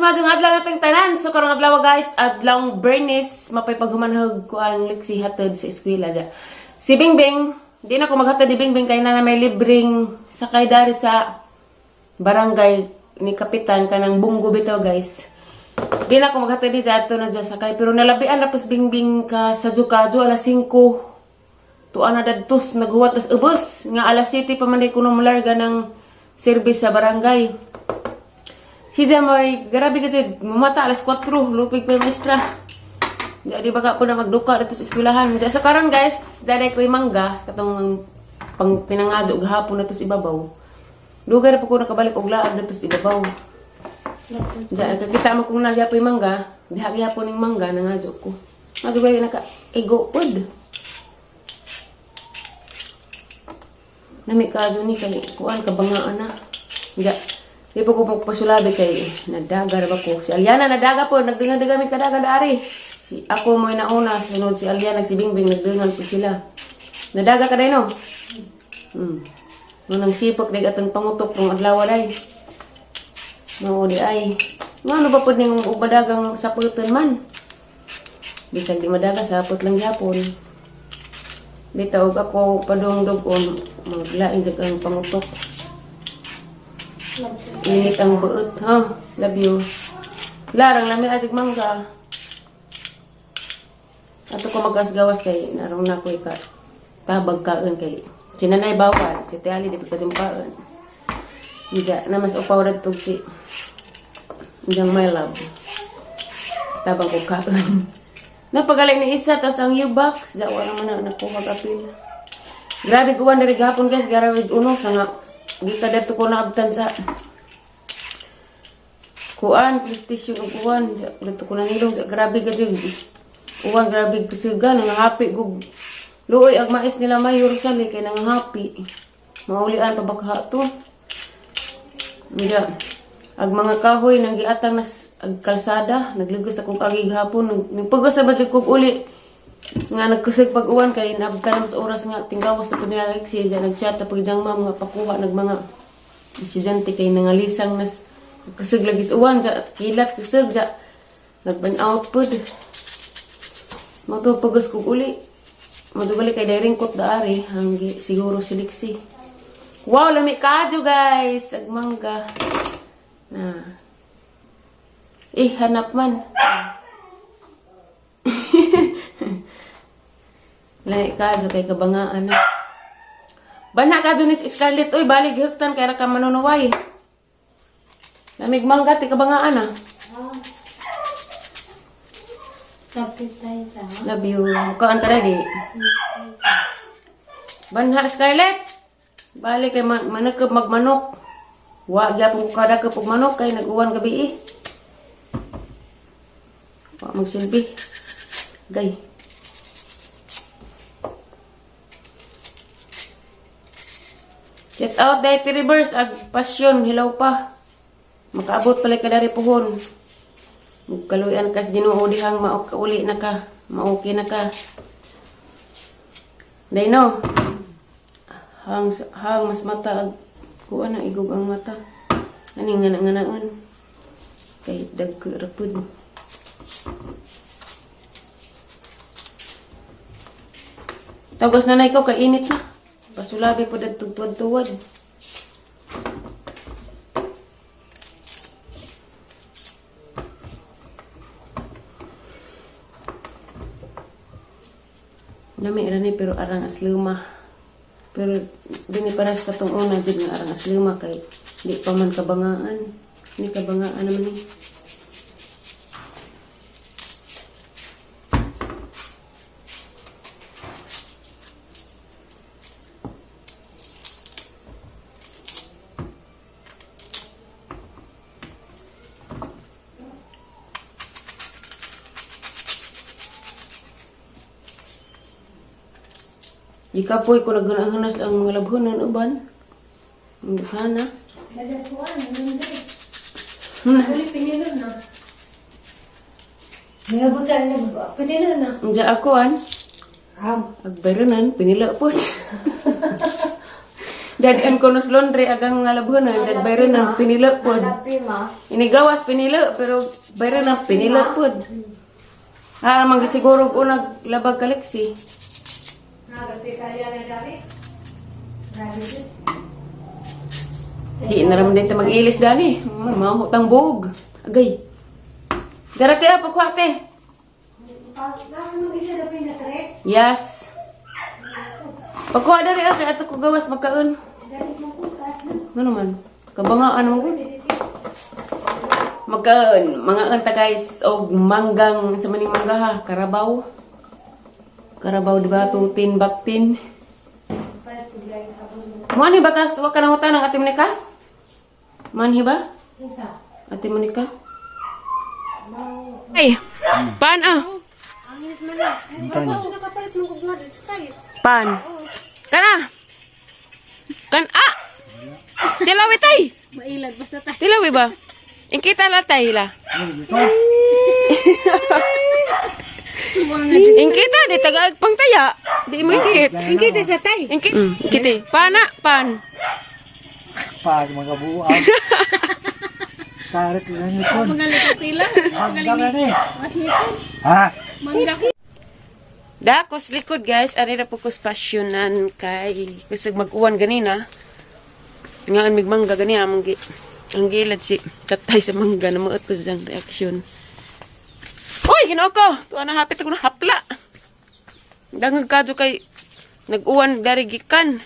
Majong adlaw nating tanan. So karong adlaw guys, adlaw Bernis, mapay paghumanhog ko ang Lexi hatod sa eskwela ja. Si Bingbing, di na ko maghatod ni Bingbing kay na may libreng sakay dari sa barangay ni kapitan kanang bunggo bitaw guys. Di na ko maghatod di ato na dyan sakay, pero nalabian na pas Bingbing ka sa Jukadjo alas 5. Tuan na dadtos naghuwat tas ubos nga alas 7 pa man di kuno malarga ng service sa barangay. Si Jamoy, grabe kasi, mumata alas 4, lupig pa yung maestra. Di baka po na magduka dito sa eskwelahan. So karon guys, daday ko yung mangga, katong pang pinangadyo gahapon na to sa ibabaw. Lugar po ko nakabalik og laag dito sa ibabaw. Kita mo kung nagya po yung mangga, diha po ng mangga, nangadyo ko. Madyo ko yung naka-ego pod. Nami ka ni kay kuan kabangaan na. Di po ko magpasulabi kay nadaga ba ko. Si Aliana nadaga po, nagdungan-dungan may kadaga dari. Si ako mo nauna, sunod si Aliana, si Bingbing, nagdungan po sila. Nadaga ka day no? Nung nagsipok, day atong pangutok ng adlaw day. No, di ay. Ano ba po ning ubadagang saputan man? Bisag di madaga, sapot lang yapon. Bitaw ako padungdog-on, maglain ang pangutok. Init ang buot, ha? Love you. Larang lami atig mangga. Ato ko magas-gawas kay narong na ko ika. Tabag kaon kay sinanay bawal, si Tiali di pagkatimpaan. Hindi na mas upaw na itong si Indang my love. Tabang ko kaon. Napagaling ni isa, tapos ang U-box. Dawa naman na nakuha kapil. Grabe kuwan dari gapon guys, grabe uno sa nga. Di ka dito ko naabtan sa kuan, PlayStation o kuan. Dito ko nanilong. Grabe ka dyan. Kuan, grabe kasiga. Nangahapi ko. Luoy, ag mais nila mayor sali. Kaya nangahapi. Maulian pa baka to. Diyan. Ag mga kahoy, nang giatang nas ag kalsada. Naglugos akong agig hapon. Nagpagos sa badyo kong uli. Nga nagkusig pag-uwan kay nabtan mas oras nga tinggawas sa kanila Alexia dyan nagchat na pagjang ma'am nga pakuha ng mga estudyante kay nangalisang nas kusig lagi sa uwan dyan kilat kusig dyan nagban out po matupagos kong uli madugali kay dairingkot daari hanggi siguro si Lexi. Wow, lami kadyo guys agmangga na hanap man. Lahi ka, kay kabangaan na. Bana ka dun is Scarlett. Uy, balig huktan kaya ka manunuway. Lamig mangga, ti kabangaan na. Love you. Kaan ka ready? Banha, Scarlett. Balik kay manakap magmanok. Wag yapon ko kada kapag manok kay nag-uwan gabi Wag magsilbi. Gay. Check out day reverse ag pasyon hilaw pa. Makaabot pala ka dari puhon. Magkaluyan kas Ginoo dihang mauli na ka, maoki na ka. Day no. Hang mas mata ag kuan na igog ang mata. Ani ngana-nganaon. Kay dagko rapud. Tagos nanay ko kay init na. Pasulabi po dito tuwad-tuwad. Lami rani pero arang asluma. Pero dini paras katong una din nga arang asluma kay di pa man kabangaan. Ni kabangaan naman ni. Ikapoy ko naghanas ang mga labhonan uban. Ang sana. Nagasuan, hindi. Pinilo na. Ngabutan na, pinilo na. Ang ako Agbayranan, pinila po. Dad and konos laundry agang nga labunan. Dad bayro ng pinila pod. Prima. Inigawas pinila pero bayro ng pinila pod. Mang siguro unag labag kaliksi. Di na raman din ta mag-ilis dani. Mahutang buog. Agay. Darati apa ko ate? Ano isa na pinasarek? Yes. Pagkuha dari ate ato ko gawas magkaon. Galit mo po ka. Ano man? Kabangaan mo ko. Magkaon. Mga anta guys. O manggang. Sa maning mangga ha. Karabaw. Karabaw diba? Tutin, baktin. Mani bakas. Wag ka nang utang ng ate Monica? Mani ba? Isa. Ate Monica? Ay. Paan ah? Ang inis man na. Ang nakapalit mo kog nga size. Pan. Kana. Kan ah. Tilawi tay. Mailad basta tayo. Tilawi ba? Ingkita la tay la. Ingkita di tagaag pang taya. Di mo ingkit. Ingkita sa tay. Ingkit. Ingkiti. Pana pan. Pag mga buwan. Karet lang ito. Magalit tila. Hanggang na ni. Mas nito. Ha? Mangga. Dakos likod guys, ani ra po kus pasyonan kay kusag mag-uwan ganina. Nga an migmangga gani amang ang gilad si tatay sa mangga na maot ko sang reaksyon. Oy, ginoo ko. Tuwa na hapit ako na hapla. Dangag kadto kay nag-uwan dari gikan.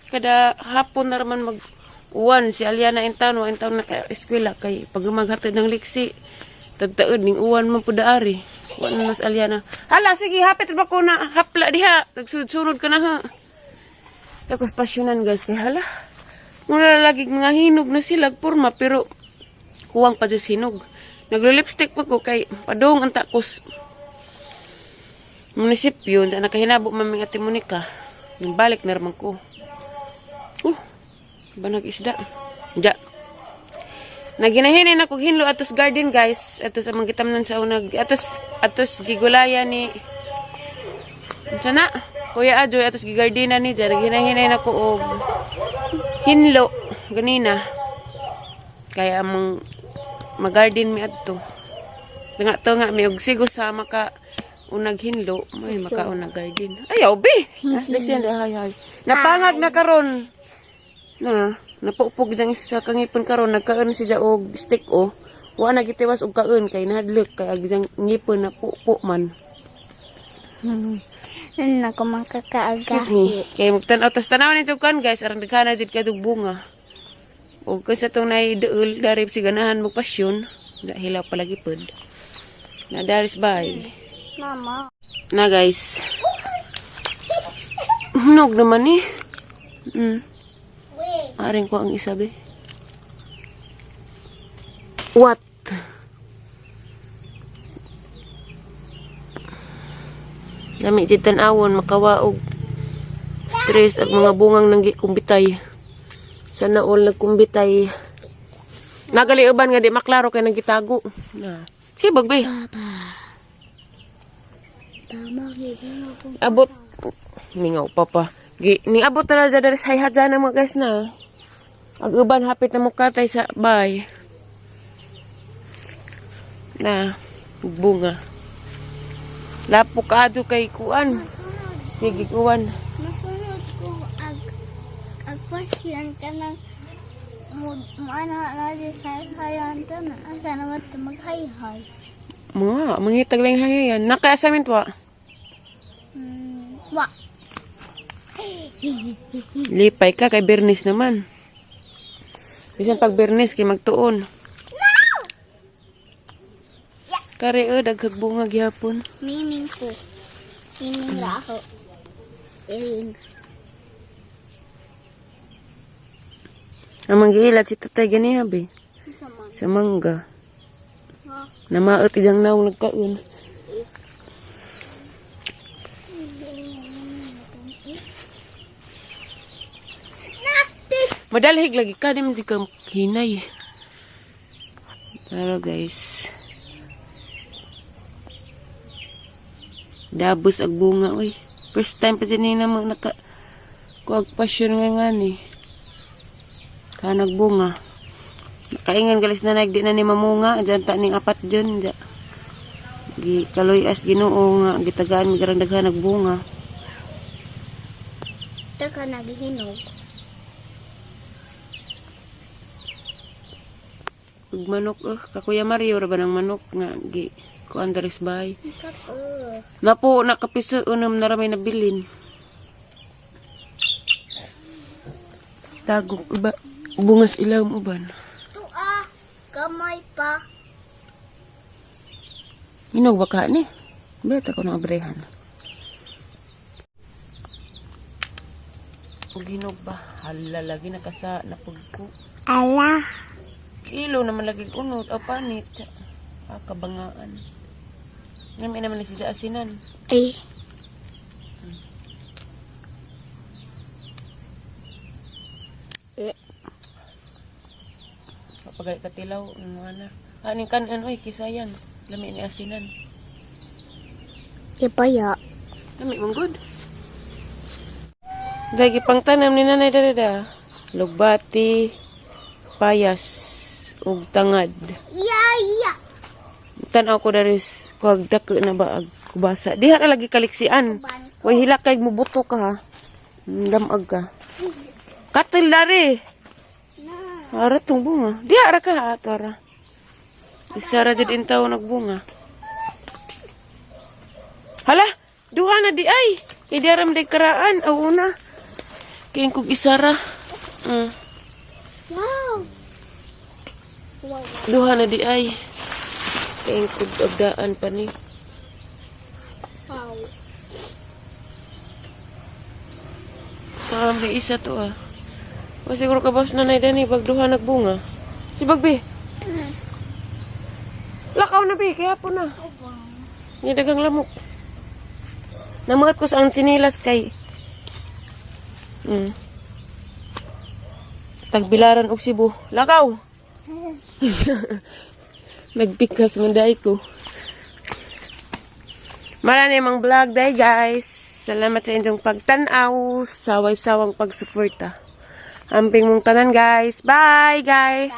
Kada hapon na raman mag-uwan si Aliana Intano na kay eskwela kay pag maghatod ng liksi. Tagtaod ning uwan man pud ari. Wala mas Aliana. Hala, sige, hapit ba ko na hapla diha. Nagsunod-sunod ka na ha. Tapos pasyonan guys. Kaya hala. Muna lagi mga hinog na sila. Purma, pero huwang pa dyan hinog. Naglo-lipstick pa ko kay padong ang takos. Munisipyo. Sa nakahinabo maming ate Monica. Balik na raman ko. Ba nag-isda? Diya. Naginahinay na kog hinlo atos garden guys. Atos amang gitamnan sa unag. Atos gigulaya ni sana Kuya Ajoy atos gigardina ni dyan. Naginahinay na ko og hinlo ganina. Kaya amang magarden mi adto. Nga mi og sigo sa maka unag hinlo, may makaunag garden. Ayaw be. Hay. Napangag na karon. Na napupog diyang sa kangipon karon nagkaon siya og stick o wa na gitiwas og kaon kay nahadlok kay agyang ngipon na pupo man. Ano ko makakaaga. Excuse me. Kay magtan-aw tas tanaw ni kan guys arang daghan jud kadug bunga. Og kasi tong nay deul dari si ganahan mo pasyon, da hilaw palagi pod. Na daris bay. Mama. Na guys. Hunog naman ni. Aring ko ang isabi. What? Nami jitan awon makawaog. Stress ag mga bungang nanggi kumbitay. Sana all nagkumbitay. Nagaliuban nga di maklaro kay nagitago. Na. Si bagbe. Abot. Mingaw papa. Ning abot na dyan dari sa hayhadyan mga guys na. Ag-uban hapit na mukatay sa bay. Na. Bunga. Lapo ka adyo kay kuan. Sige kuan. Nasunod ko agpasyan ka ng ano na di sa hayan to na. Asa naman ito mag-hay-hay. Mangitag lang hayayan. Naka-assignment wa? Wa. Lipay ka kay Bernis naman. Bisan pag Bernis kay magtuon. Kare daghag bunga gyapon. Miming ko. Miming raho. Iring. Amang gilat si tatay gani habi. Sama. Sa mangga. Namaot ijang naong nagkaon. Madalhig lagi ka, di man di ka hinay. Pero guys, dabos ag bunga, uy. First time pa siya na mo naka kuag pasyon nga nga ni. Kaya nagbunga. Nakaingan galis na di na ni mamunga. Diyan ta ning apat dyan. Diyan. Kaloy as Ginoo nga. Gitagaan mi garang daghan nagbunga. Ito ka naghihinog. Ug manok kakuya Mario ra ba ng manok nga kuan daris bay. Kapo. Napo nakapiso unam na ramay nabilin. Tagok iba bungas ilaw uban. Kamay pa. Hinog ba ka ni? Beta ko ng abrehan. Ug hinog ba? Hala lagi nakasa napugko. Ala. Ilo naman lagi unod o panit. Kabangaan. Nami naman ni siya asinan. Ay. Kapagay katilaw, ano na. Aning kan ano kisayan. Lami ni asinan. Ipaya. Lami mong good. Dagi pang tanam ni nanay dada. Lugbati, payas, ug tangad. Yaya. Tanaw ko daris kuag dako na ba ag kubasa. Diha na lagi kaliksian. Way hilak kay mubuto ka ha. Damag ka. Katil dari. Ara tong bunga. Diha ra ka ha tara. Isara jud intaw nagbunga. Hala, duha na di ay. Kay diaram di karaan aw una. Kay kog isara. Wow. Wow. Duha na di ay. Kay kog agdaan pa ni. Wow. May isa to ah. O siguro kabas na na dani pag duha nagbunga. Si Bagbi. Lakaw na bi kaya po na. Ni dagang lamok. Namangat ko sa ang sinilas kay. Tagbilaran og Cebu. Lakaw. Nagpikas man day ko. Marami mang vlog day guys. Salamat sa inyong pagtanaw. Saway-sawang pagsuporta. Amping mong tanan guys. Bye guys.